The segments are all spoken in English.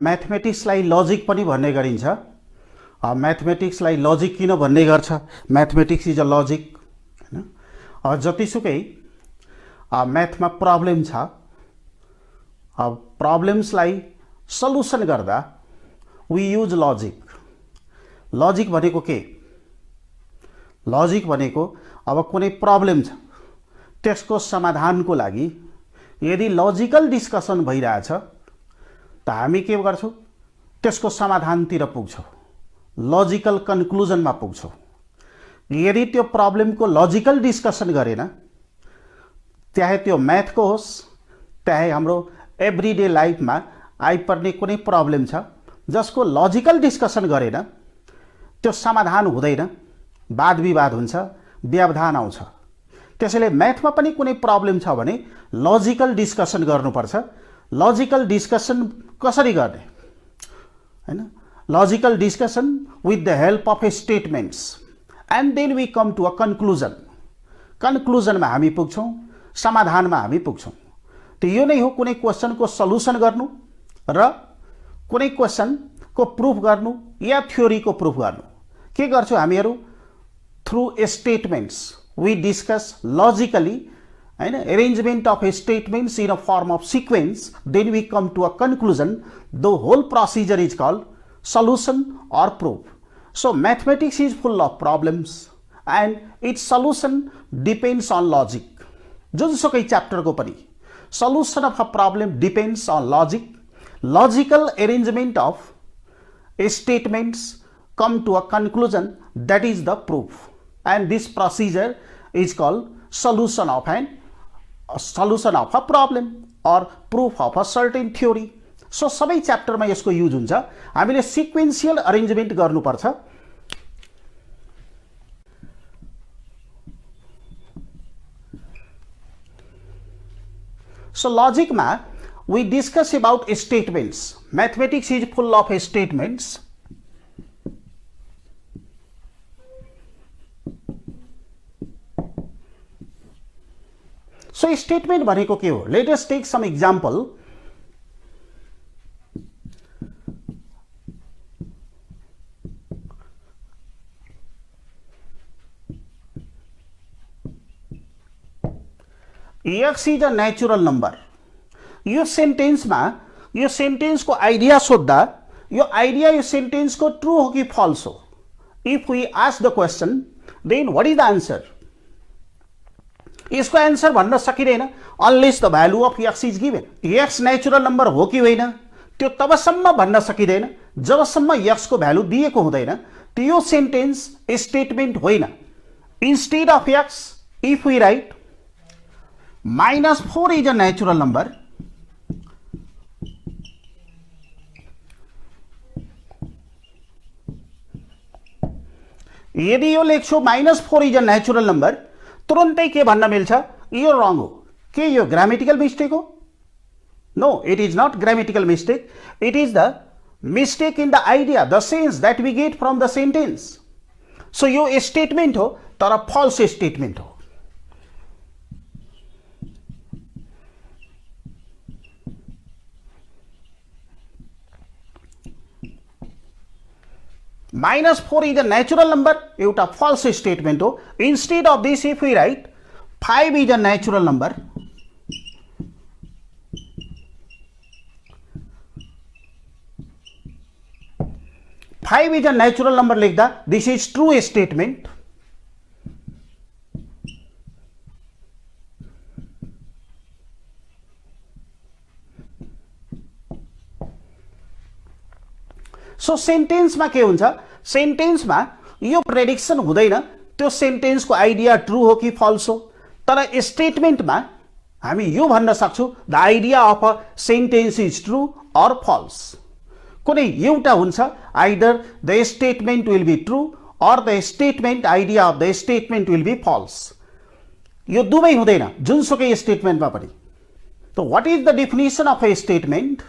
म्याथमेटिक्सलाई logic पनि भन्ने गरिन्छ। म्याथमेटिक्सलाई लजिक किन भन्ने गर्छ? म्याथमेटिक्स इज अ लजिक हैन। जतिसुकै म्याथमा प्रब्लम छ, प्रब्लम्सलाई सल्युसन गर्दा वी युज लजिक। लजिक भनेको के? लजिक भनेको अब कुनै प्रब्लम छ त्यसको समाधानको लागि यदि लजिकल डिस्कसन भइरहेछ त हामी के गर्छौं? त्यसको समाधानतिर पुग्छौं, लजिकल कन्क्लुजनमा पुग्छौं। यदि त्यो प्रब्लमको लजिकल डिस्कसन गरेन, चाहे त्यो म्याथको होस्, चाहे हाम्रो एभ्रीडे लाइफमा आइपर्ने कुनै प्रब्लम छ जसको लजिकल डिस्कसन गरेन, त्यो समाधान हुँदैन, वाद विवाद हुन्छ, व्यवधान आउँछ। त्यसैले म्याथमा पनि कुनै प्रब्लम छ भने लजिकल डिस्कसन गर्नुपर्छ। लजिकल डिस्कसन कसरी गर्ने हैन? Logical discussion with the help of statements and then we come to a conclusion. कन्क्लुजनमा हामी पुग्छौं, समाधानमा हामी पुग्छौं। त यो नै हो कुनै क्वेशनको सल्युसन गर्नु र कुनै क्वेशनको प्रुफ गर्नु या थ्योरीको प्रुफ गर्नु। के गर्छौं हामीहरु? Through statements we discuss logically हैन, arrangement of statements in a form of sequence, then we come to a conclusion. The whole procedure is called solution or proof. So mathematics is full of problems and its solution depends on logic. जुनसुकै च्याप्टरको पनि solution of a problem depends on logic. Logical arrangement of statements come to a conclusion, that is the proof, and this procedure is called solution of a problem or proof of a certain theory. So सबै च्याप्टरमा यसको use हुन्छ। हामीले sequential arrangement गर्नुपर्छ। So लजिकमा we discuss about statements. Mathematics is full of statements. So statement भनेको के हो? Let us take some example. X is a natural number. यो सेन्टेन्समा यो सेन्टेन्सको आइडिया सोध्दा यो आइडिया यो सेन्टेन्सको ट्रू हो कि फल्स हो? If we ask the question, then what is the answer? यसको आन्सर भन्न सकिदैन unless the value of x is given. x natural number हो कि होइन त्यो तबसम्म भन्न सकिदैन जबसम्म x को भ्यालु दिएको हुँदैन। त्यो सेन्टेन्स स्टेटमेन्ट होइन। Instead of x, if we write -4 is a natural number, यदि यो लेख्छौ -4 इज अ नेचुरल नम्बर, तुरन्तै के भन्न मिल्छ? यो रङ हो। के यो ग्रामेटिकल मिस्टेक हो? No, it is not grammatical mistake. It is the mistake in the idea, the sense that we get from the sentence. So यो स्टेटमेन्ट हो तर फल्स स्टेटमेन्ट हो। -4 is a natural number, एउटा false statement हो। Instead of this, if we write 5 is a natural number, five is a natural number लेख्दा this is true statement. सो सेन्टेन्समा के हुन्छ? सेन्टेन्समा यो prediction हुँदैन त्यो सेन्टेन्सको आइडिया ट्रू हो कि फल्स हो। तर स्टेटमेन्टमा हामी यो भन्न सक्छौं the idea of a sentence is true or false. कुनै एउटा हुन्छ, either the statement will be true or the statement idea of the statement will be false. यो दुवै हुँदैन जुनसुकै स्टेटमेन्टमा पनि। त what is the definition of a statement?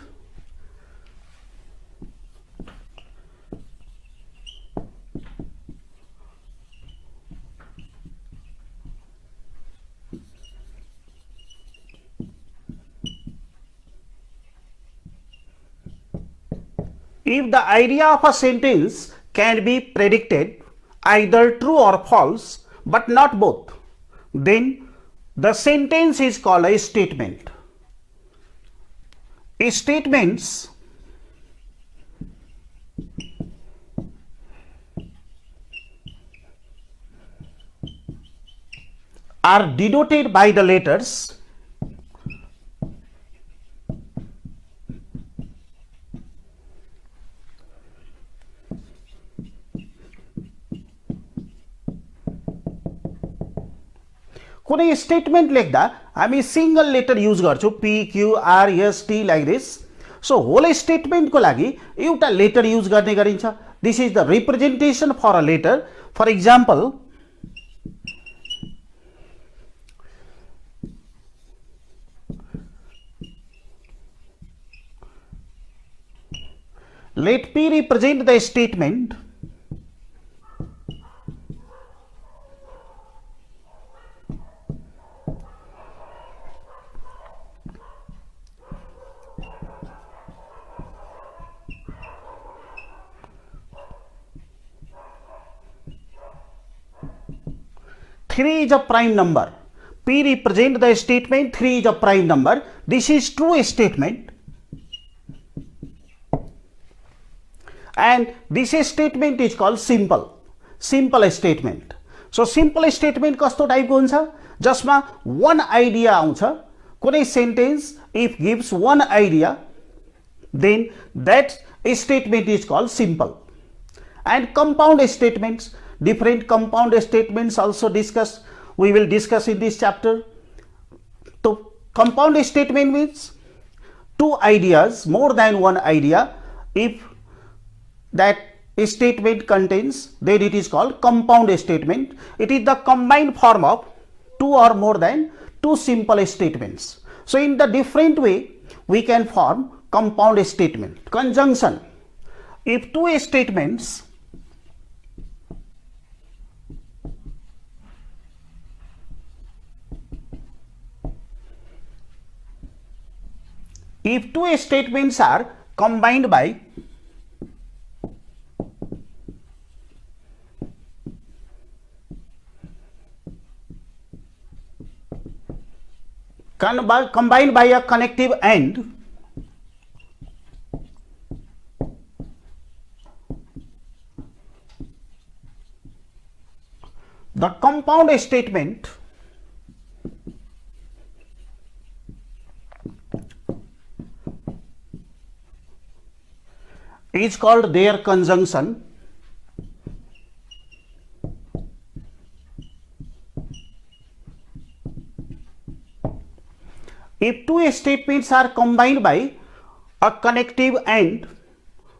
If the idea of a sentence can be predicted either true or false but not both, then the sentence is called a statement. Statements are denoted by the letters कुनै statement लेख्दा हामी single letter use गर्छौं P Q R S T like this. So whole statement को लागि एउटा letter use गर्ने गरिन्छ. This is the representation for a letter. For example, let P represent the statement three is a prime number. P represent the statement 3 is a prime number. This is true statement. And this statement is called simple statement. So simple statement कस्तो टाइपको हुन्छ, जसमा one idea आउँछ. कुनै sentence if gives one idea, then that statement is called simple. And compound statements, different compound statements also discussed, we will discuss in this chapter. So compound statement means two ideas, more than one idea. If that statement contains, then it is called compound statement. It is the combined form of two or more than two simple statements. So in the different way we can form compound statement. Conjunction, if two statements are combined by combined by a connective and, the compound statement is called their conjunction. If two statements are combined by a connective and,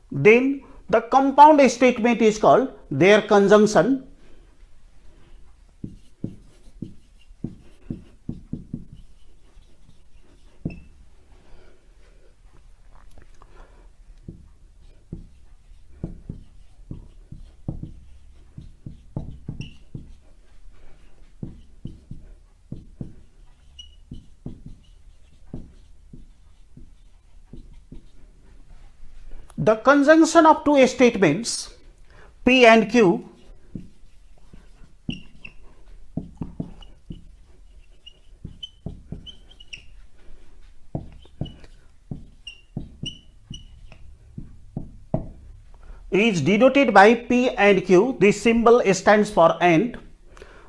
then the compound statement is called their conjunction. The conjunction of two statements P and Q is denoted by P and Q. This symbol stands for and.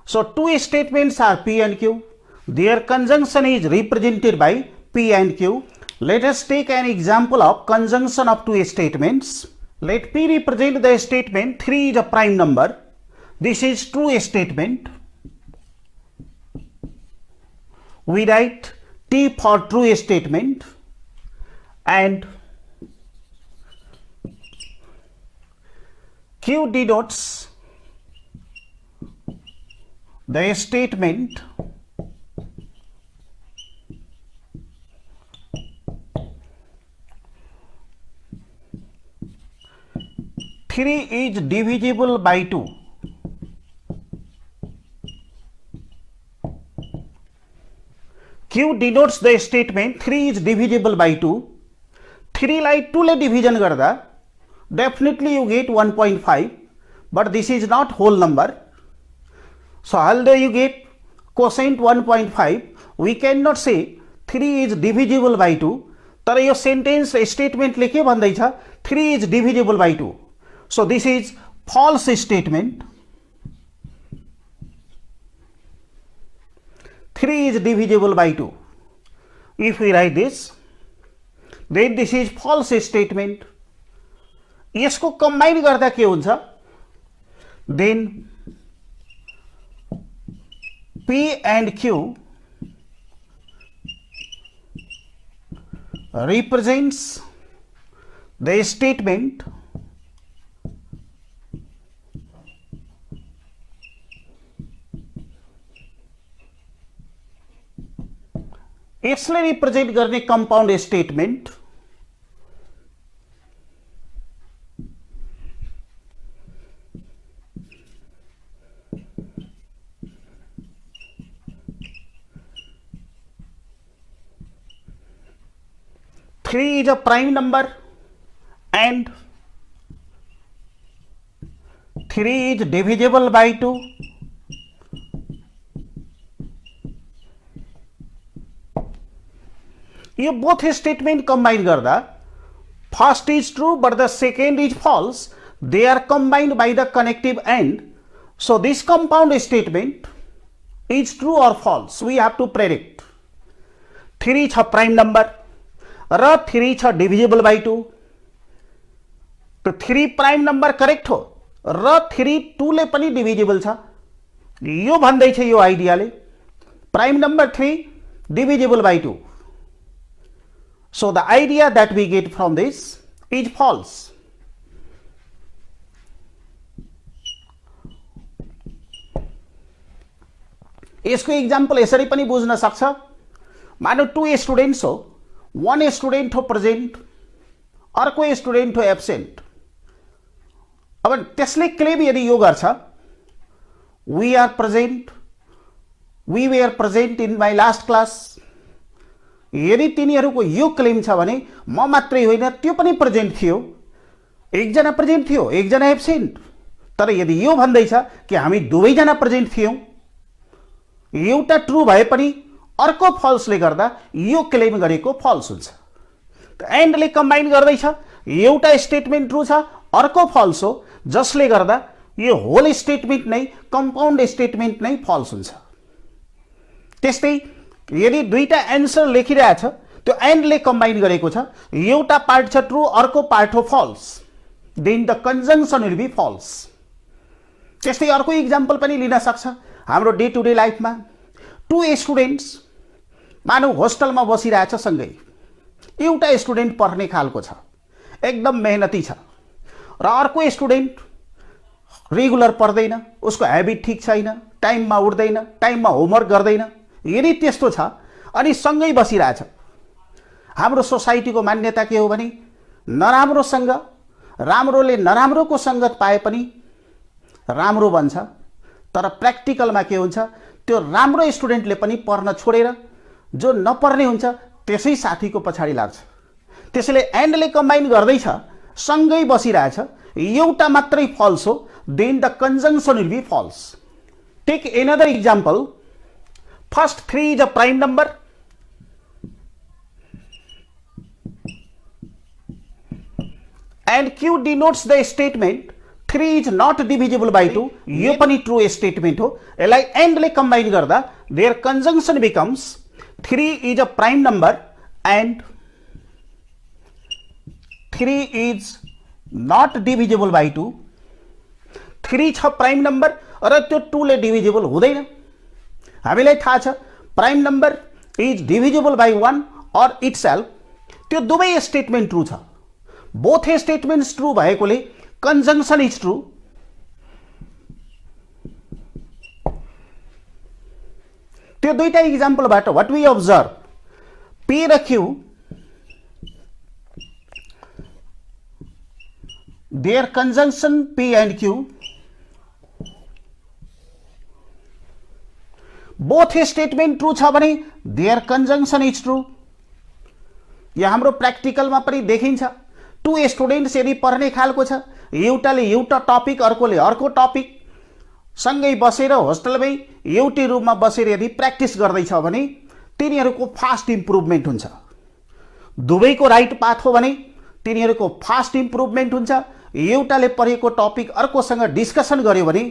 So two statements are P and Q. Their conjunction is represented by P and Q. Let us take an example of conjunction of two statements. Let P represent the statement 3 is a prime number. This is true statement. We write T for true statement, and Q denotes the statement three is divisible by 2. Q denotes the statement 3 is divisible by 2. 3 लाई 2 ले division गर्दा definitely you get 1.5, but this is not whole number. So although you get quotient 1.5, we cannot say 3 is divisible by 2. तर यो sentence स्टेटमेन्टले के भन्दैछ 3 is divisible by 2. So this is false statement. 3 is divisible by 2. If we write this, then this is false statement. यसको combine गर्दा के हुन्छ? Then P and Q represents the statement यसले represent गर्ने compound statement Three is a prime number and 3 is divisible by 2. You both statement combine garda. First is true but the second is false. They are combined by the connective and. So this compound statement is true or false. We have to predict. 3 is a prime number. र 3 छ divisible by 2. तो 3 prime number correct हो र 3 2 ले पनि divisible छ. यो भन्दै छ यो आइडियाले prime number 3 divisible by 2. So the idea that we get from this is false. यसको एक्जाम्पल यसरी पनि बुझ्न सक्छ. मानौ 2 स्टुडेन्ट्स हो, 1 स्टुडेन्ट हो प्रेजेन्ट, अर्को स्टुडेन्ट हो एब्सेन्ट. अब त्यसले क्लेम यदि यो गर्छ we are present, we were present in my last class, यदि तिनीहरूको यो क्लेम छ भने म मात्रै होइन त्यो पनि प्रेजेन्ट थियो, एकजना प्रेजेन्ट थियो एकजना एब्सेन्ट. तर यदि यो भन्दैछ कि हामी दुवैजना प्रेजेन्ट थियौँ, एउटा ट्रु भए पनि अर्को फल्सले गर्दा यो क्लेम गरेको फल्स हुन्छ. एन्डले कम्बाइन गर्दैछ एउटा स्टेटमेन्ट ट्रु छ अर्को फल्स हो, जसले गर्दा यो होल स्टेटमेन्ट नै कम्पाउन्ड स्टेटमेन्ट नै फल्स हुन्छ. त्यस्तै यदि दुईटा एन्सर लेखिरहेछ त्यो एन्डले कम्बाइन गरेको छ, एउटा पार्ट छ ट्रु अर्को पार्ट हो false, then the conjunction will be false. त्यस्तै अर्को इक्जाम्पल पनि लिन सक्छ हाम्रो डे टु डे लाइफमा. 2 स्टुडेन्ट्स मानौ होस्टलमा बसिरहेछ सँगै. एउटा स्टुडेन्ट पढ्ने खालको छ, एकदम मेहनती छ, र अर्को स्टुडेन्ट रेगुलर पढ्दैन, उसको ह्याबिट ठीक छैन, टाइममा उठ्दैन, टाइममा होमवर्क गर्दैन. यदि त्यस्तो छ अनि सँगै बसिरहेछ, हाम्रो सोसाइटीको मान्यता के हो भने नराम्रोसँग राम्रोले नराम्रोको सङ्गत पाए पनि राम्रो बन्छ. तर प्र्याक्टिकलमा के हुन्छ त्यो राम्रो स्टुडेन्टले पनि पढ्न छोडेर जो नपढ्ने हुन्छ त्यसै साथीको पछाडि लाग्छ. त्यसैले एन्डले कम्बाइन गर्दैछ, सँगै बसिरहेछ, एउटा मात्रै फल्स हो, then the conjunction will be false. Take another example. First 3 is a prime number and Q denotes the statement 3 is not divisible by 2. यो पनि ट्रु स्टेटमेन्ट हो. यसलाई एन्डले कम्बाइन गर्दा there कन्जङ्सन becomes 3 is a prime number and 3 is not divisible by 2. 3 छ prime number र त्यो 2 ले divisible हुँदैन. हामीलाई थाहा छ prime number is divisible by 1 और इटसेल्फ. त्यो दुवै स्टेटमेन्ट ट्रु छ. बोथ स्टेटमेन्ट्स ट्रु भएकोले कन्जङ्सन इज ट्रु. त्यो दुईटा इक्जाम्पलबाट व्हाट वी अब्जर्भ, पी र Q their conjunction P and Q both statement true छ भने देयर कन्जङ्सन इज ट्रु. यो हाम्रो प्र्याक्टिकलमा पनि देखिन्छ. टु स्टुडेन्ट्स यदि पढ्ने खालको छ, एउटाले एउटा टपिक अर्कोले अर्को टपिक सँगै बसेर होस्टेलमै एउटै रुममा बसेर यदि प्र्याक्टिस गर्दैछ भने तिनीहरूको फास्ट इम्प्रुभमेन्ट हुन्छ। दुवैको राइट पाथ हो भने तिनीहरूको फास्ट इम्प्रुभमेन्ट हुन्छ। एउटाले पढेको टपिक अर्कोसँग डिस्कसन गर्यो भने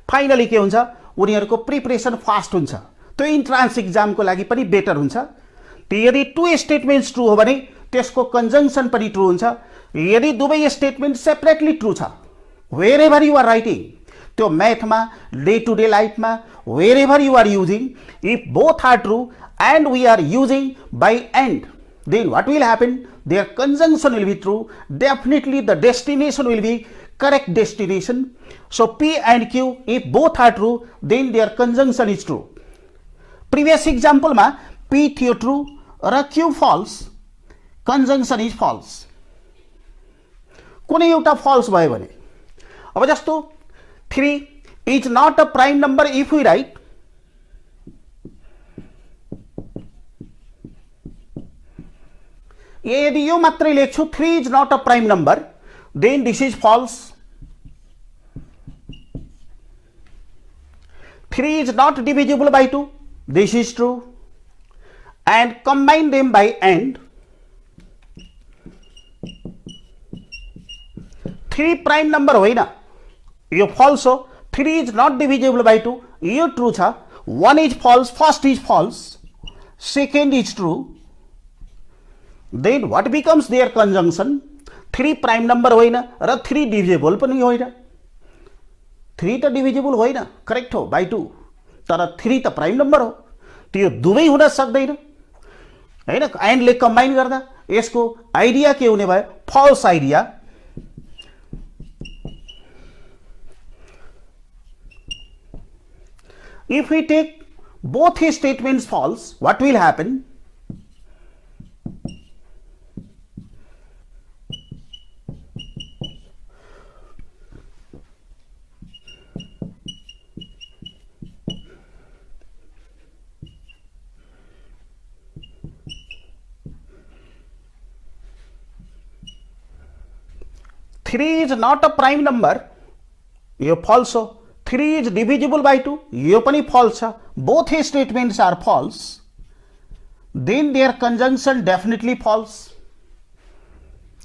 फाइनली के हुन्छ, उनीहरूको प्रिपरेसन फास्ट हुन्छ। त्यो इन्ट्रान्स इक्जामको लागि पनि बेटर हुन्छ। यदि टु स्टेटमेन्ट्स ट्रु हो भने त्यसको कन्जङ्सन पनि ट्रु हुन्छ। यदि दुवै स्टेटमेन्ट सेपरेटली ट्रु छ, wherever you are writing, त्यो म्याथमा, डे टु डे लाइफमा, wherever you are using, if both are true and we are using by and, then what will happen, their conjunction will be true. Definitely the destination will be correct destination. So P and Q, if both are true, then their conjunction is true. Previous example ma P थियो true raw Q false, conjunction is false. कुनै एउटा false भयो भने, अब जस्तो 3 is not a prime number if we write यदि यो मात्रै लेख्छु 3 is not a prime number, then this is false. 3 is not divisible by 2, this is true. And combine them by and, 3 prime number होइन, यो false हो. 3 is not divisible by 2, yo true छ. 1 is false, first is false, second is true. Then what becomes their conjunction? 3 prime number होइन र 3 divisible पनि होइन. 3 त divisible होइन, correct हो, by 2, तर 3 त प्राइम नम्बर हो. त्यो दुवै हुन सक्दैन हैन. एन्डले कम्बाइन गर्दा यसको आइडिया के हुने भयो, false idea. If we take both statements false, what will happen? Three is not a prime number, yo false हो. 3 is divisible by 2, यो पनि false छ. Both statements are false, then their conjunction definitely false.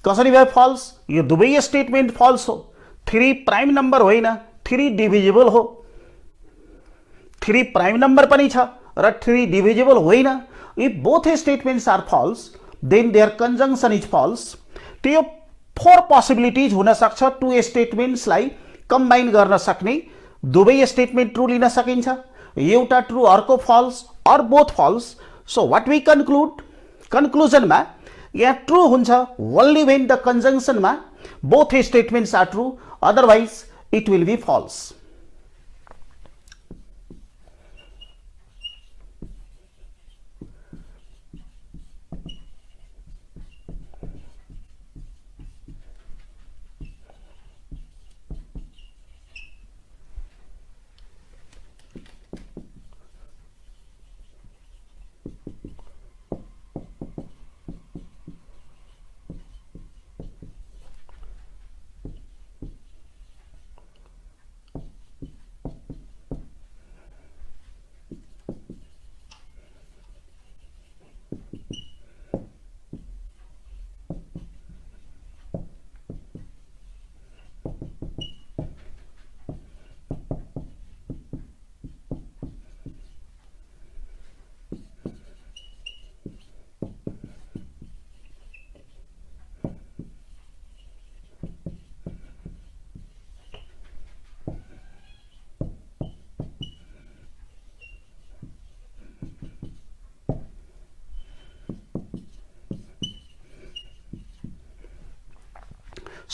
कसरी भयो false? यो दुवै statement false हो. 3 prime number होइन, 3 divisible हो. 3 prime number पनि छ र 3 divisible होइन. If both statements are false, then their conjunction is false. त्यो 4 possibilities हुन सक्छ. 2 स्टेटमेन्ट्सलाई कम्बाइन गर्न सक्ने, दुवै स्टेटमेन्ट ट्रु लिन सकिन्छ, एउटा ट्रु अर्को false or both false. So what we conclude, कन्क्लुजनमा यहाँ ट्रु हुन्छ ओन्ली व्हेन द कन्जङ्सनमा both statements are true, otherwise it will be false.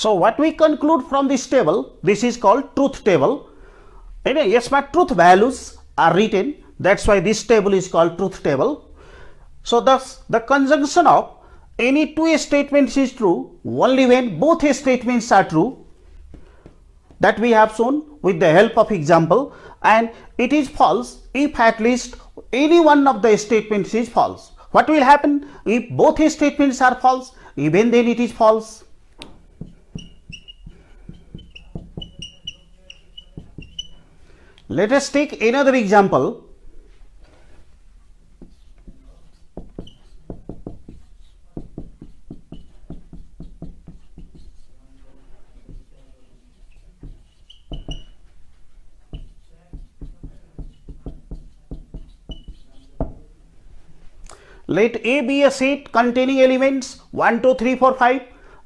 So what we conclude from this table, this is called truth table. Yes, my truth values are written, that's why this table is called truth table. So thus the conjunction of any two statements is true only when both statements are true, that we have shown with the help of example, and it is false if at least any one of the statements is false. What will happen if both statements are false? Even then it is false. Let us take another example. Let A be a set containing elements 1, 2, 3, 4, 5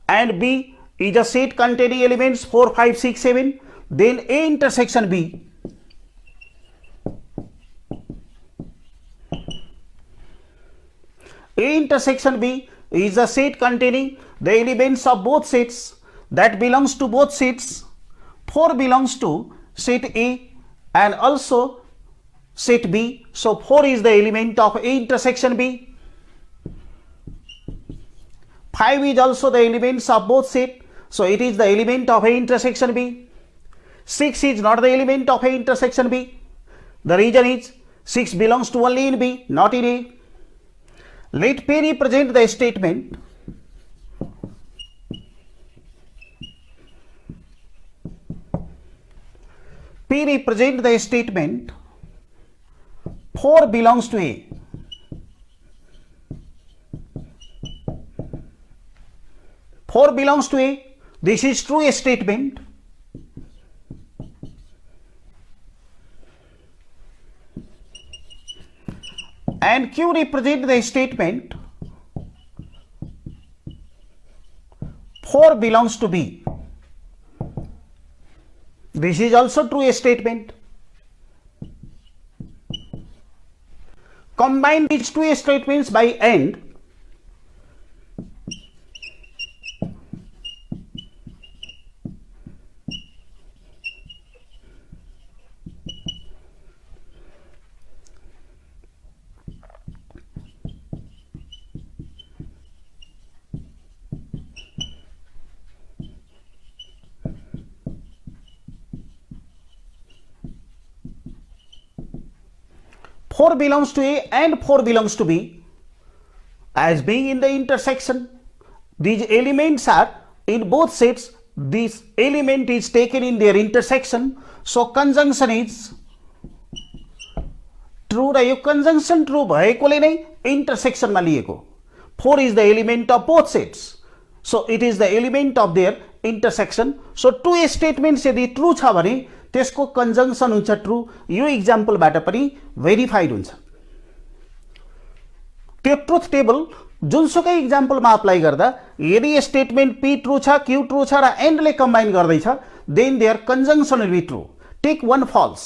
and B is a set containing elements 4, 5, 6, 7. Then A intersection B. A intersection B is a set containing the elements of both sets that belongs to both sets. 4 belongs to set A and also set B. So 4 is the element of A intersection B. 5 is also the elements of both set, so it is the element of A intersection B. 6 is not the element of A intersection B. The reason is 6 belongs to only in B, not in A. Let P represent the statement P represent the statement 4 belongs to A. 4 belongs to A. This is true statement. And Q represent the statement 4 belongs to B. This is also true statement. Combine these two statements by AND. Four belongs to A and 4 belongs to B. As being in the intersection, these elements are in both sets. This element is taken in their intersection. So conjunction is true. रह्यो conjunction true भएकोले नै intersection मा लिएको. 4 is the element of both sets. So it is the element of their intersection. So two statements यदि true छ भने त्यसको conjunction हुन्छ true. यो example बाट पनि verified हुन्छ. त्यो ट्रुथ टेबल जुनसुकै एक्जाम्पलमा अप्लाई गर्दा यदि स्टेटमेन्ट P ट्रू छ, Q ट्रू छ र एन्ड ले कम्बाइन गर्दैछ, then there conjunction will be true. Take one false.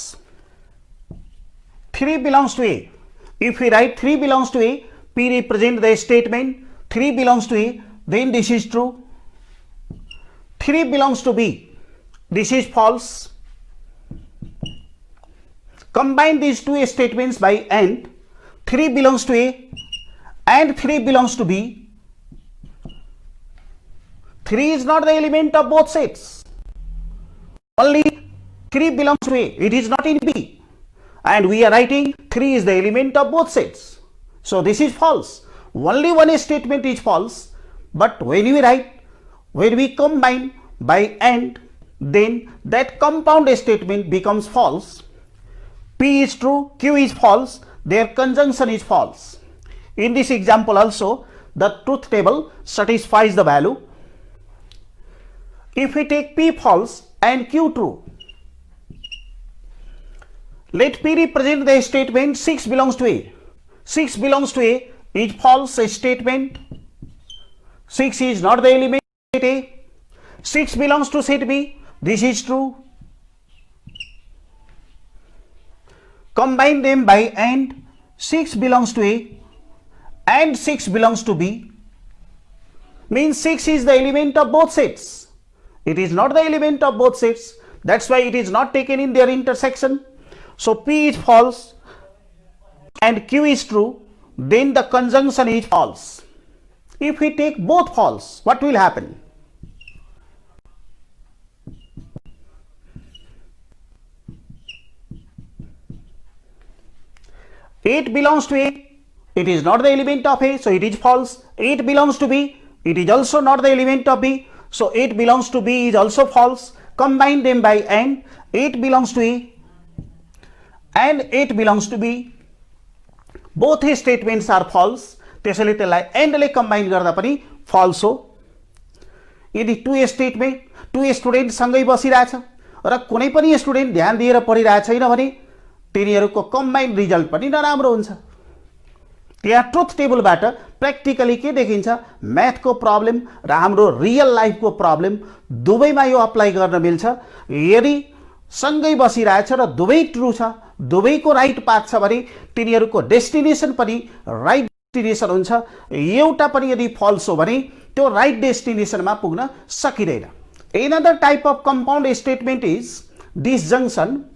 3 belongs to A. If we write 3 belongs to A, P represent the statement 3 belongs to A, then this is true. 3 belongs to B, this is false. Combine these two statements by AND. 3 belongs to A and 3 belongs to B. 3 is not the element of both sets. Only 3 belongs to A. It is not in B. And we are writing 3 is the element of both sets. So this is false. Only one statement is false. But when we combine by AND, then that compound statement becomes false. P is true, Q is false, their conjunction is false. In this example also, the truth table satisfies the value. If we take P false and Q true, let P represent the statement 6 belongs to A. 6 belongs to A is false statement. 6 is not the element of set A. 6 belongs to set B. This is true. Combine them by AND. 6 belongs to A and 6 belongs to B. Means 6 is the element of both sets. It is not the element of both sets. That's why it is not taken in their intersection. So P is false and Q is true. Then the conjunction is false. If we take both false, what will happen? Eight belongs to A, it is not the element of A, so it is false. 8 belongs to B, it is also not the element of B, so 8 belongs to B is also false. Combine them by AND. 8 belongs to A and 8 belongs to B. Both statements are false. त्यसैले त्यसलाई एन्डले combine गर्दा पनि falls हो. यदि to student सँगै बसिरहेछ र कुनै पनि student ध्यान दिएर पढिरहेको छैन भने तिनीहरूको कम्बाइन रिजल्ट पनि नराम्रो हुन्छ. त्यहाँ ट्रुथ टेबलबाट प्र्याक्टिकली के देखिन्छ, म्याथको प्रब्लम र हाम्रो रियल लाइफको प्रब्लम दुवैमा यो अप्लाई गर्न मिल्छ. यदि सँगै बसिरहेछ र दुवै ट्रु छ, दुवैको राइट पाथ छ भने तिनीहरूको डेस्टिनेसन पनि राइट डेस्टिनेसन हुन्छ. एउटा पनि यदि फल्स हो भने त्यो राइट डेस्टिनेसनमा पुग्न सकिँदैन. Another type of compound statement is disjunction.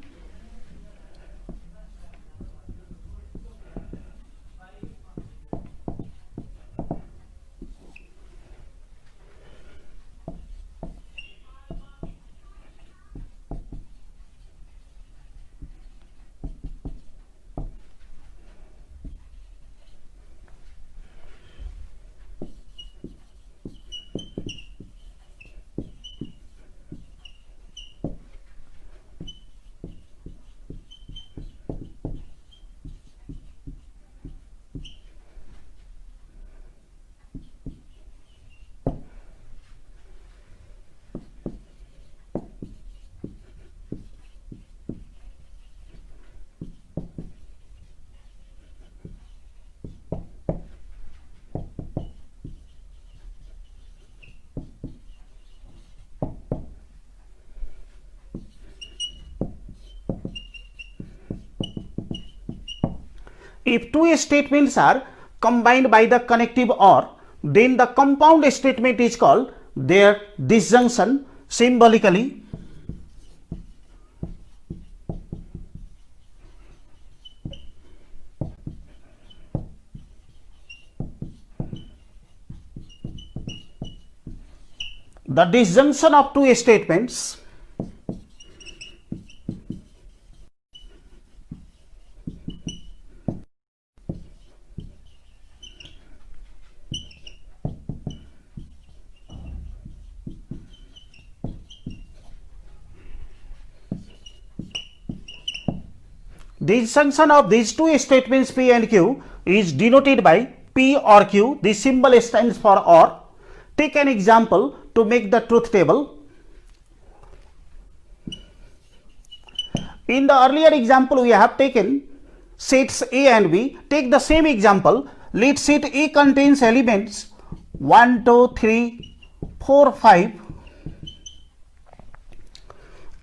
If two statements are combined by the connective OR, then the compound statement is called their disjunction. Symbolically, the disjunction of two statements disjunction of these two statements P and Q is denoted by P or Q. This symbol stands for OR. Take an example to make the truth table. In the earlier example, we have taken sets A and B. Take the same example. Let set A contains elements 1, 2, 3, 4, 5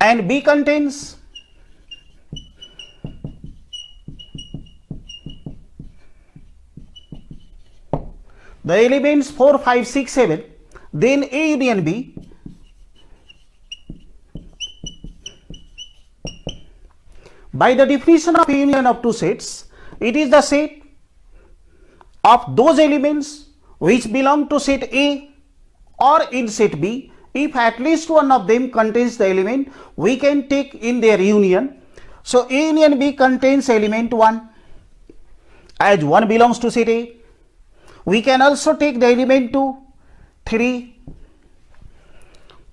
and B contains the elements 4, 5, 6, 7, then A union B. By the definition of union of two sets, it is the set of those elements which belong to set A or in set B. If at least one of them contains the element, we can take in their union. So A union B contains element 1, as 1 belongs to set A. We can also take the element 2, 3,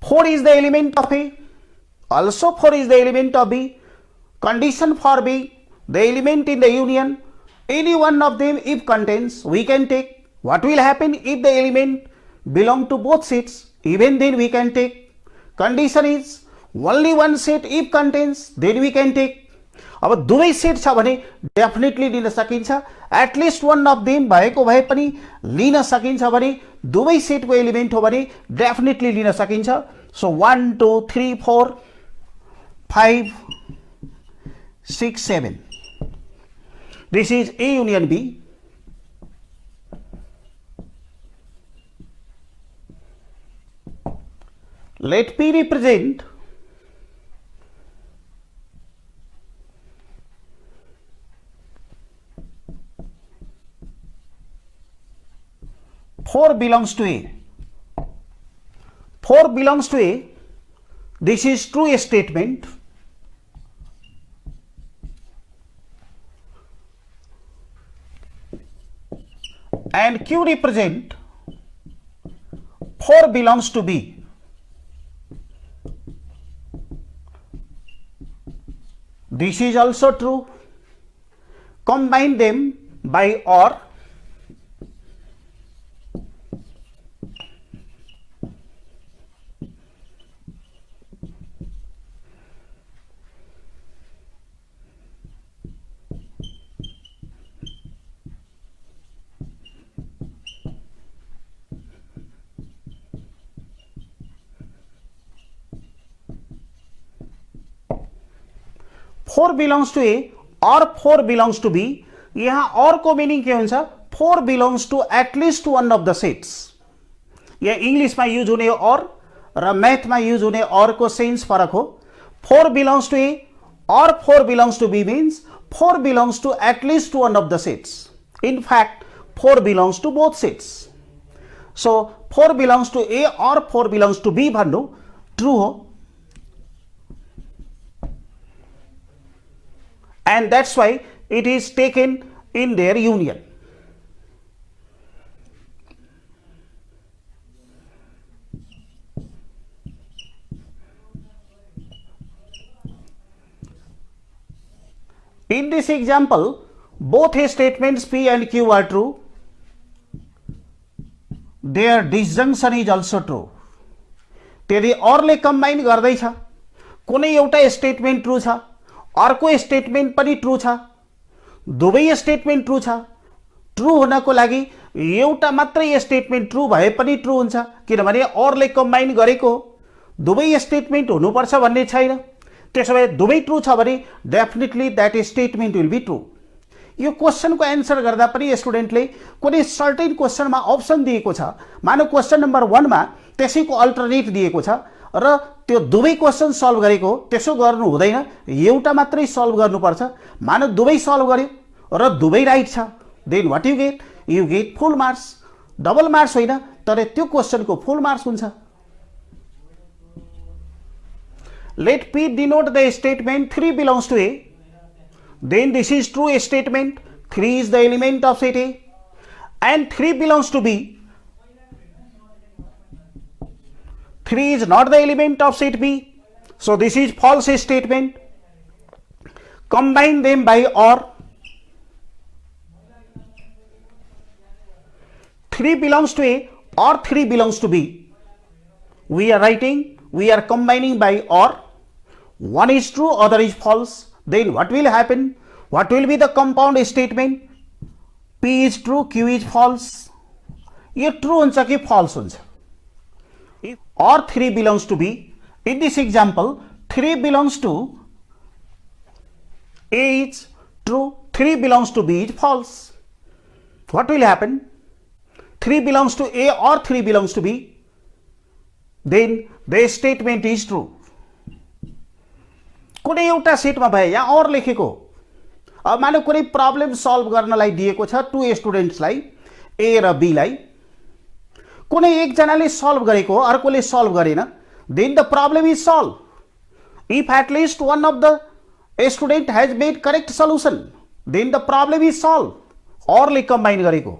4 is the element of A, also 4 is the element of B. Condition for B, the element in the union, any one of them if contains, we can take. What will happen if the element belong to both sets? Even then we can take. Condition is only one set if contains, then we can take. अब दुवै set छ भने definitely लिन सकिन्छ. At least one of them भएको भए पनि लिन सकिन्छ भने दुवै सेटको एलिमेन्ट हो भने डेफिनेटली लिन सकिन्छ. सो 1, 2, 3, 4, 5, 6, 7. This is A union B. Let P represent four belongs to A. 4 belongs to A. This is true statement. And Q represent 4 belongs to B. This is also true. Combine them by or. Four belongs to A or four belongs to B. यहाँ और को meaning के हुन्छ four belongs to at least one of the sets. यहाँ इंग्लिशमा use हुने और र मैथमा use हुने और को सेन्स फरक हो. Four belongs to A or four belongs to B means four belongs to at least one of the sets. In fact four belongs to both sets. So four belongs to A or four belongs to B भन्नु true हो. And that's why it is taken in their union. In this example, both statements P and Q are true. Their disjunction is also true. त्यदि औरले combine गर्दैछ, कुनै एउटा statement true छ, अर्को statement पनि ट्रू छ, दुवै स्टेटमेन्ट ट्रू छ. ट्रू हुनको लागि एउटा मात्रै स्टेटमेन्ट ट्रू भए पनि ट्रू हुन्छ, किनभने औरले कम्बाइन गरेको दुवै स्टेटमेन्ट हुनुपर्छ भन्ने छैन. त्यसो भए दुवै ट्रू छ भने definitely that statement will be true. यो क्वेसनको एन्सर गर्दा पनि स्टुडेन्टले कुनै सर्टेन क्वेसनमा अप्सन दिएको छ, मानव क्वेसन नम्बर 1 मा त्यसैको अल्टरनेट दिएको छ र त्यो दुवै क्वेसन सल्भ गरेको, त्यसो गर्नु हुँदैन, एउटा मात्रै सल्भ गर्नुपर्छ. मानव दुवै सल्भ गर्यो र दुवै राइट छ, then what you get full marks. Double marks होइन, तर त्यो क्वेसनको फुल मार्क्स हुन्छ. Let P denote the statement 3 belongs to A. Then this is true statement. 3 is the element of set A and 3 belongs to B. 3 is not the element of set B. So this is false statement. Combine them by or. 3 belongs to A or 3 belongs to B. We are combining by or. One is true, other is false. Then what will happen? What will be the compound statement? P is true, Q is false. ये true हुन्छ कि false हुन्छ? Or 3 belongs to B. In this example, 3 belongs to A is true, 3 belongs to B is false. What will happen? 3 belongs to A or 3 belongs to B. Then the statement is true. कुनै एउटा सेटमा भए यहाँ और लेखेको. अब मानौ कुनै प्रब्लम सल्भ गर्नलाई दिएको छ टु स्टुडेन्ट्सलाई, ए र बी लाई. कुनै एकजनाले सल्भ गरेको, अर्कोले सल्भ गरेन, then the problem is solve. If at least one of the student has made correct solution, then the problem is solve. औरले कम्बाइन गरेको.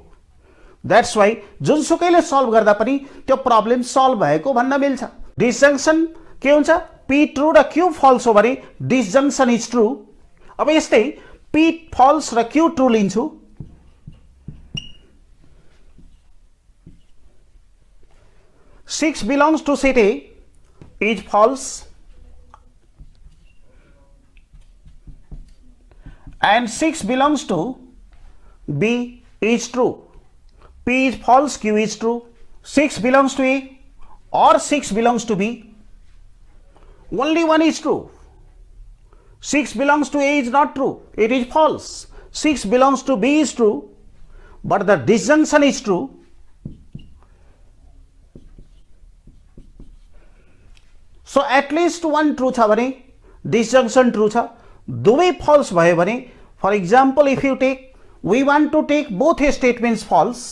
द्याट्स वाइ जुनसुकैले सल्भ गर्दा पनि त्यो प्रब्लम सल्भ भएको भन्न मिल्छ. डिसजंक्सन के हुन्छ? P ट्रू र Q फल्स हो भने डिसजंक्सन इज ट्रू. अब यस्तै P फल्स र Q ट्रू लिन्छु. Six belongs to set A is false and 6 belongs to B is true. P is false, Q is true. 6 belongs to A or 6 belongs to B. Only one is true. 6 belongs to A is not true. It is false. 6 belongs to B is true, but the disjunction is true. So at least one true छ भने disjunction true छ. दुवै false भयो भने, for example, if you take, we want to take both statements false.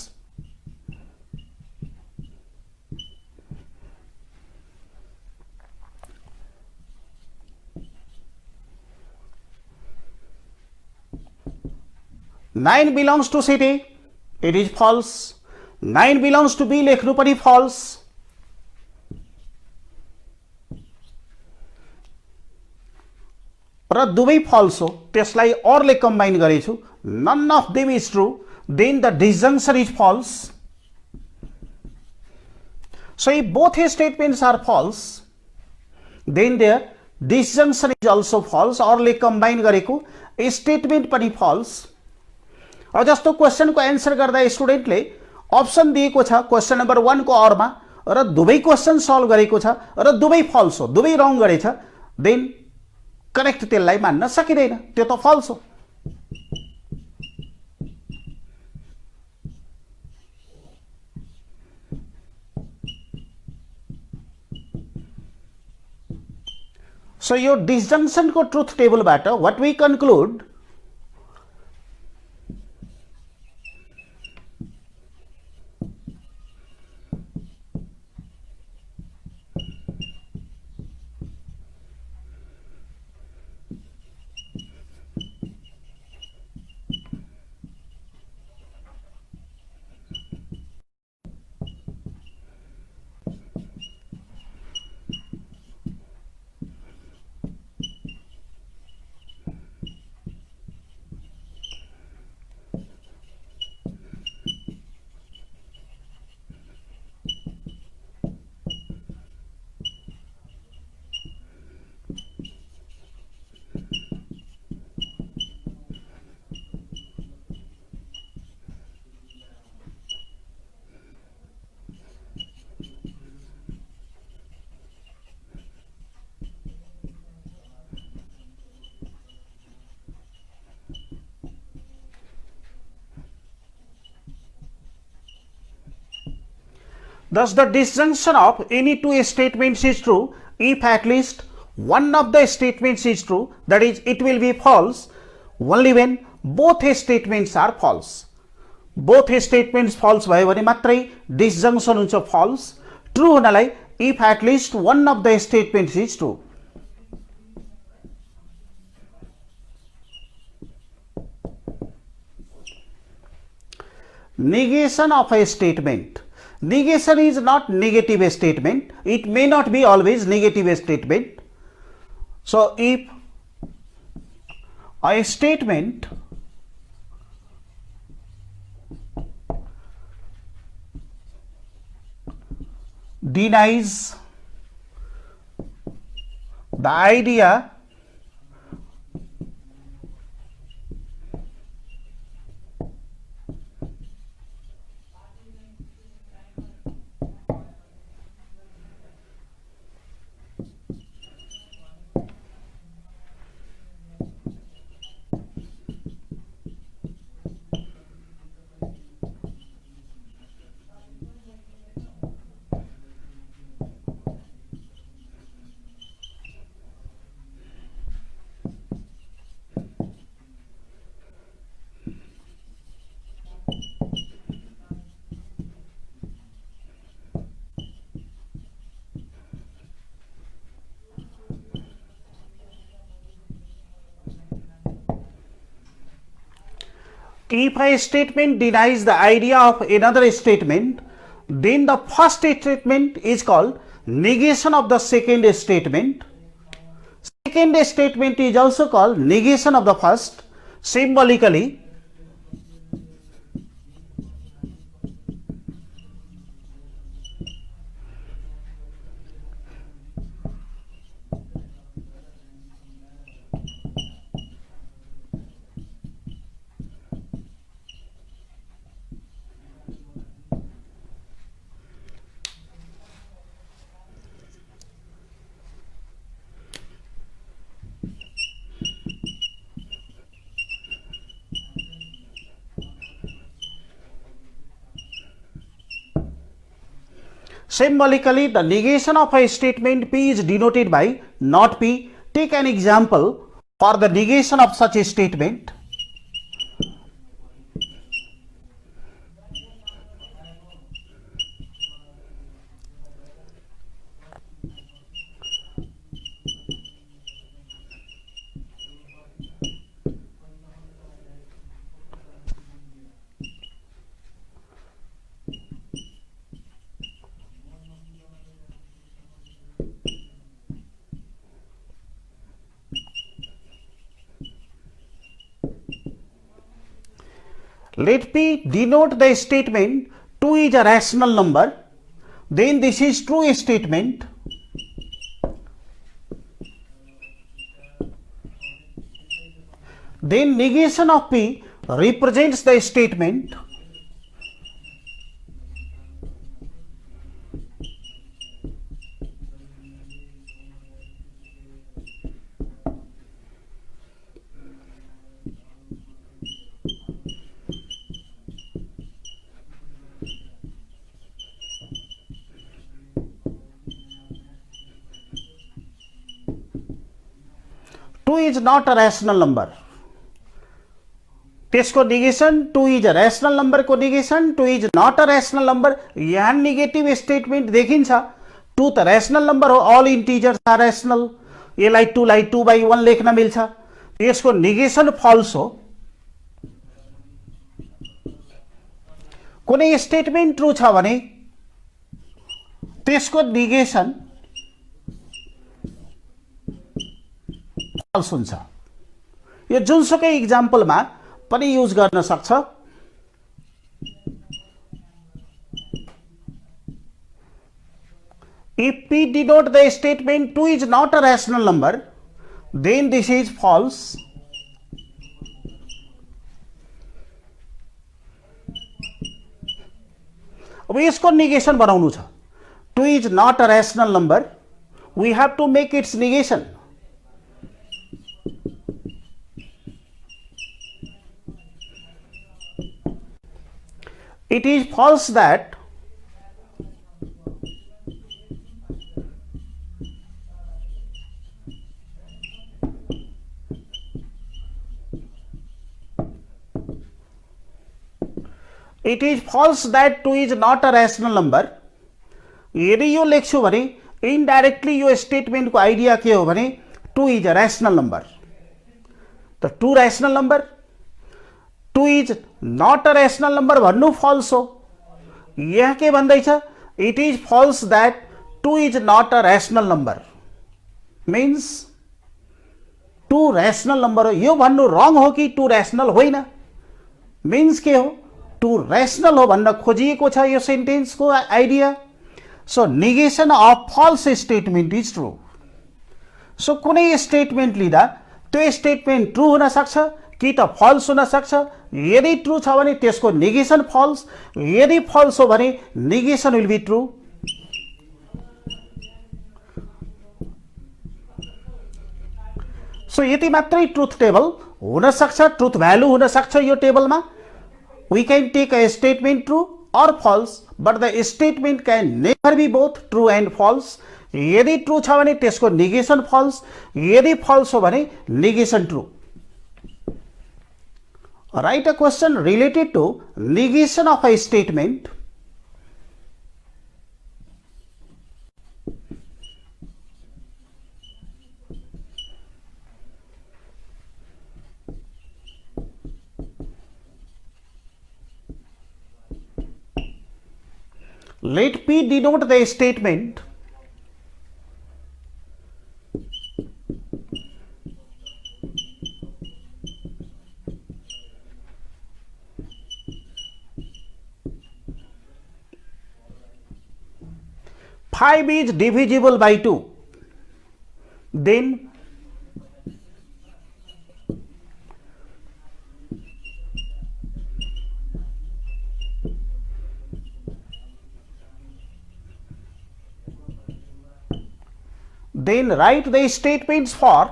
Nine belongs to set A, it is false. 9 belongs to B, लेख्नु पनि false. र दुवै false हो, त्यसलाई अरले कम्बाइन गरेछु, none of them is true, then the disjunction is false. So if both statements are false, then their disjunction is also false. अरले combine गरेको statement पनि फल्स. अब जस्तो क्वेसनको एन्सर गर्दा स्टुडेन्टले अप्सन दिएको छ क्वेसन नम्बर 1 को अरमा र दुवै क्वेसन सल्भ गरेको छ र दुवै फल्स हो, दुवै रङ गरेछ, देन करेक्ट त्यसलाई मान्न सकिँदैन, त्यो त फल्स हो. सो यो डिसजंक्शनको ट्रुथ टेबलबाट what we conclude, thus the disjunction of any two statements is true if at least one of the statements is true, that is it will be false only when both statements are false. both statements false भयो भने मात्रै disjunction हुन्छ false. True हुनलाई if at least one of the statements is true. Negation of a statement. Negation is not negative statement. It may not be always negative statement. So if a statement denies the idea if a statement denies the idea of another statement, then the first statement is called negation of the second statement. Second statement is also called negation of the first. Symbolically, the negation of a statement P is denoted by not P. Take an example for the negation of such a statement. Let P denote the statement 2 is a rational number. Then this is true statement. Then negation of P represents the statement. Two is not a rational number. त्यसको negation 2 is a rational number को negation 2 is not a rational number. यहाँ negative statement देखिन्छ. 2 त rational number हो, all integers are rational. यसलाई 2 लाई 2/1 लेख्न मिल्छ. त्यसको निगेसन फल्स हो. कुनै स्टेटमेंट ट्रू छ भने त्यसको निगेसन फल्स हुन्छ. यो जुनसुकै इक्जाम्पलमा पनि युज गर्न सक्छ. If P denote the statement 2 is not a rational number, then this is false. अब यसको negation बनाउनु छ. 2 is not a rational number. We have to make its negation. It is false that it is false that 2 is not a rational number. यदि यो लेख्छु भने indirectly यो statement को idea के हो भने 2 is a rational number. त 2 rational number, 2 is not a rational number भन्नु false हो. यहाँ के भन्दैछ? It is false that 2 is not a rational number. Means 2 rational number हो. यो भन्नु wrong हो कि 2 rational होइन. Means के हो? 2 rational हो भन्न खोजिएको छ यो सेन्टेन्स को idea. So negation of false statement is true. So कुनै स्टेटमेंट लिँदा त्यो स्टेटमेंट ट्रू हुन सक्छ कि त फल्स हुन सक्छ. यदि ट्रू छ भने त्यसको नेगेसन फल्स, यदि फल्स हो भने नेगेसन विल बी ट्रू. सो यति मात्रै ट्रुथ टेबल हुन सक्छ, ट्रुथ भ्यालु हुन सक्छ यो टेबलमा. We can take a statement true or false, but the statement can never be both true and false. यदि ट्रू छ भने त्यसको नेगेसन फल्स, यदि फल्स हो भने negation true. Write a question related to negation of a statement. Let P denote the statement five is divisible by 2. Then write the statements for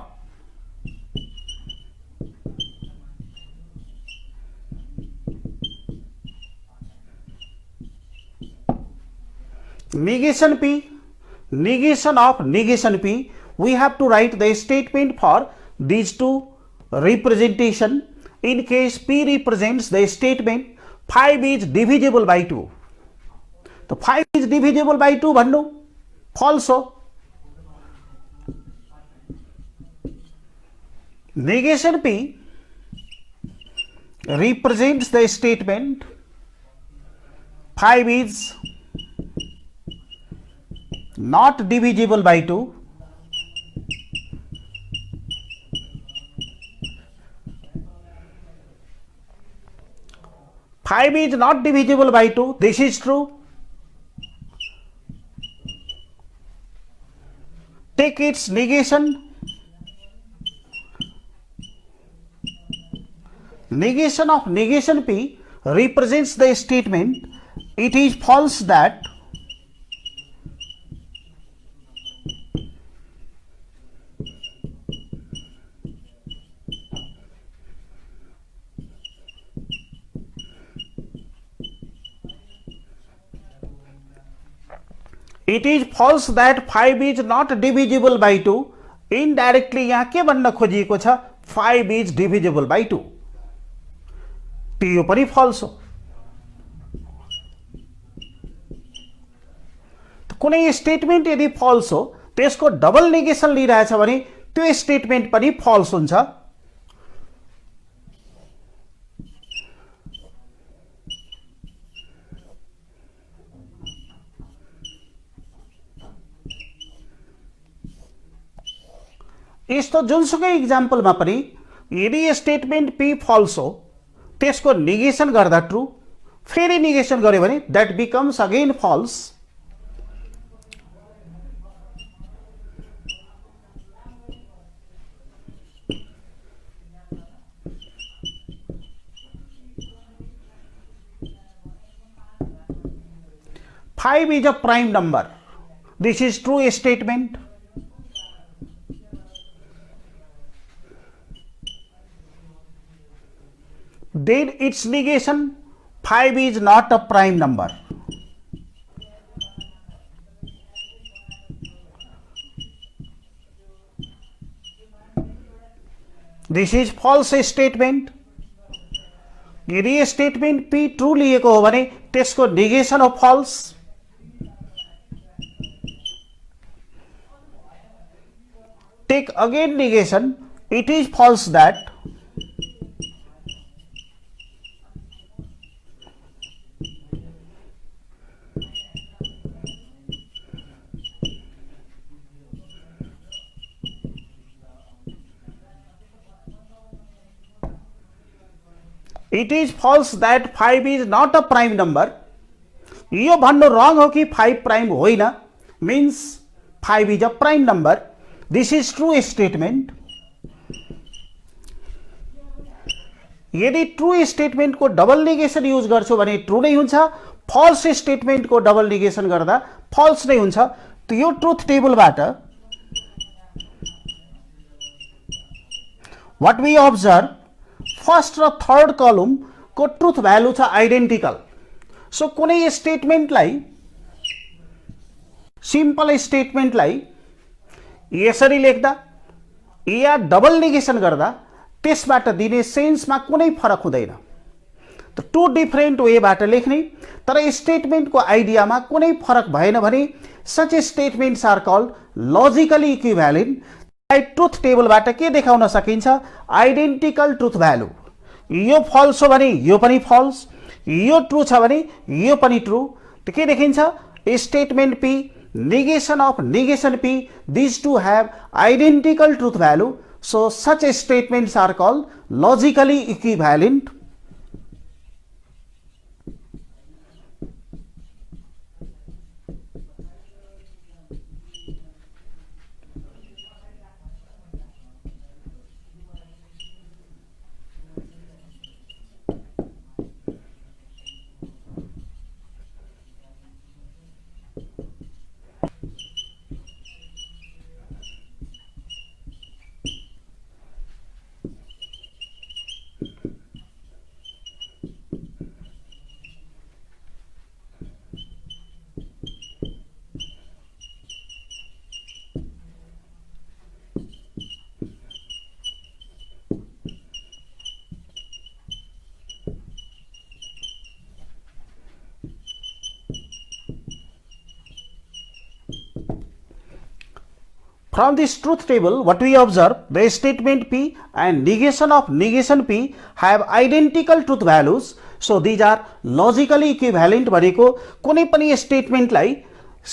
negation P, negation of negation P. We have to write the statement for these two representation. In case P represents the statement 5 is divisible by 2. तो 5 is divisible by 2 भन्नु false हो. Negation P represents the statement 5 is not divisible by 2. 5 is not divisible by 2. This is true. Take its negation. Negation of negation P represents the statement it is false that it is false that 5 is not divisible by 2. Indirectly यहाँ के भन्न खोजिएको छ 5 is divisible by 2. यो पनि falls हो. कुनै statement यदि falls हो त्यसको डबल नेगेसन लिइरहेछ भने त्यो स्टेटमेन्ट पनि फल्स हुन्छ. यस्तो जुनसुकै इक्जाम्पलमा पनि यदि स्टेटमेन्ट पी फल्स हो त्यसको नेगेसन गर्दा ट्रू, फेरि नेगेसन गर्यो भने that becomes again false. Five is a prime number. This is true statement. Then its negation 5 is not a prime number. This is false statement. यदि statement P true लिएको हो भने त्यसको negation हो falls. Take again negation, it is false that it is false that 5 is not a prime number. यो भन्नु रङ हो कि 5 प्राइम होइन, means 5 is a prime number. This is true statement. यदि ट्रू स्टेटमेंट को डबल नेगेसन यूज गर्छौ भने true नै हुन्छ, फल्स स्टेटमेंट को डबल नेगेसन गर्दा फल्स नै हुन्छ. तो यो ट्रुथ टेबलबाट व्हाट वी ऑब्जर्व, फर्स्ट र थर्ड कलम को ट्रुथ भ्यालु छ आइडेन्टिकल. सो कुनै स्टेटमेन्टलाई, सिम्पल स्टेटमेन्टलाई यसरी लेख्दा या डबल नेगेसन गर्दा त्यसबाट दिने सेन्समा कुनै फरक हुँदैन. त टु डिफरेन्ट वेबाट लेख्ने तर स्टेटमेन्टको आइडियामा कुनै फरक भएन भने such statements are called logically equivalent. ट्रुथ टेबलबाट के देखाउन सकिन्छ, आइडेन्टिकल ट्रुथ भ्यालु. यो फल्स हो भने यो पनि फल्स, यो ट्रू छ भने यो पनि ट्रू. त के देखिन्छ, statement P, negation of negation P, these two have identical truth value. So such statements are called logically equivalent. From this truth table, what we observe, the statement P and negation of negation P have identical truth values. So these are logically equivalent. भनेको कुनै पनि स्टेटमेन्टलाई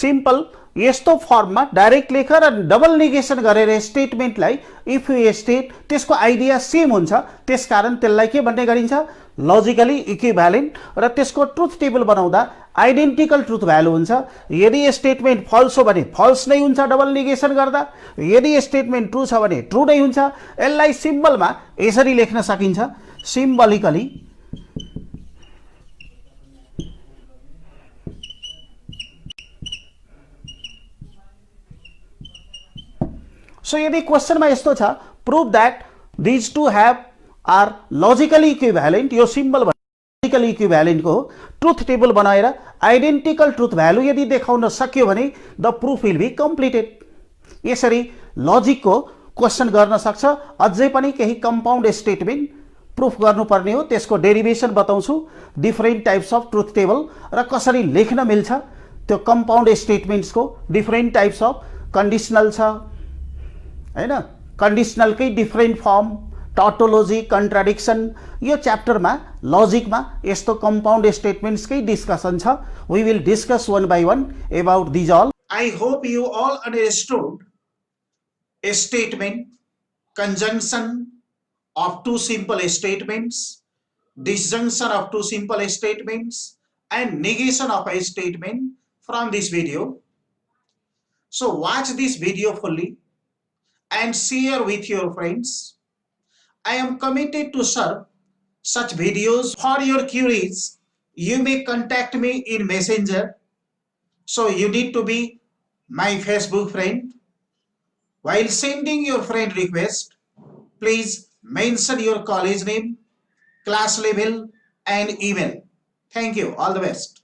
simple यस्तो फर्ममा direct लेखेर double negation गरेर स्टेटमेन्टलाई if you state त्यसको idea same हुन्छ, त्यसकारण त्यसलाई के भन्ने गरिन्छ, लजिकली इक्विभ्यालेन्ट र त्यसको ट्रुथ टेबल बनाउँदा आइडेन्टिकल ट्रुथ भ्यालु हुन्छ। यदि स्टेटमेन्ट फल्स हो भने फल्स नै हुन्छ डबल नेगेसन गर्दा, यदि स्टेटमेन्ट ट्रु छ भने ट्रु नै हुन्छ। यसलाई सिम्बलमा यसरी लेख्न सकिन्छ, सिम्बलिकली सो यदि क्वेसनमा यस्तो छ prove that these two are logically equivalent, यो सिम्बल लजिकली इक्विभ्यालेन्ट को ट्रुथ टेबल बनाएर आइडेन्टिकल ट्रुथ भ्यालु यदि देखाउन सक्यो भने the proof will be completed. यसरी लजिक को क्वेसन गर्न सक्छ। अझै पनि केही कम्पाउन्ड स्टेटमेन्ट प्रुफ गर्नुपर्ने हो, त्यसको डेरिभेसन बताउँछु, different types of truth table र कसरी लेख्न मिल्छ त्यो कम्पाउन्ड स्टेटमेन्ट्सको डिफरेन्ट टाइप्स अफ कन्डिसनल छ हैन, कन्डिसनलकै डिफरेन्ट फर्म, टोटोलोजी, कन्ट्राडिक्सन, यो च्याप्टरमा लजिकमा यस्तो कम्पाउन्ड स्टेटमेन्ट्सकै डिस्कसन छ। We will discuss one by one about these all. I hope you all understood a statement, conjunction of two simple statements, disjunction of two simple statements, and negation of a statement from this video. So watch this video fully and share with your friends. I am committed to serve such videos. For your queries, you may contact me in Messenger. So you need to be my Facebook friend. While sending your friend request, please mention your college name, class level, and email. Thank you. All the best.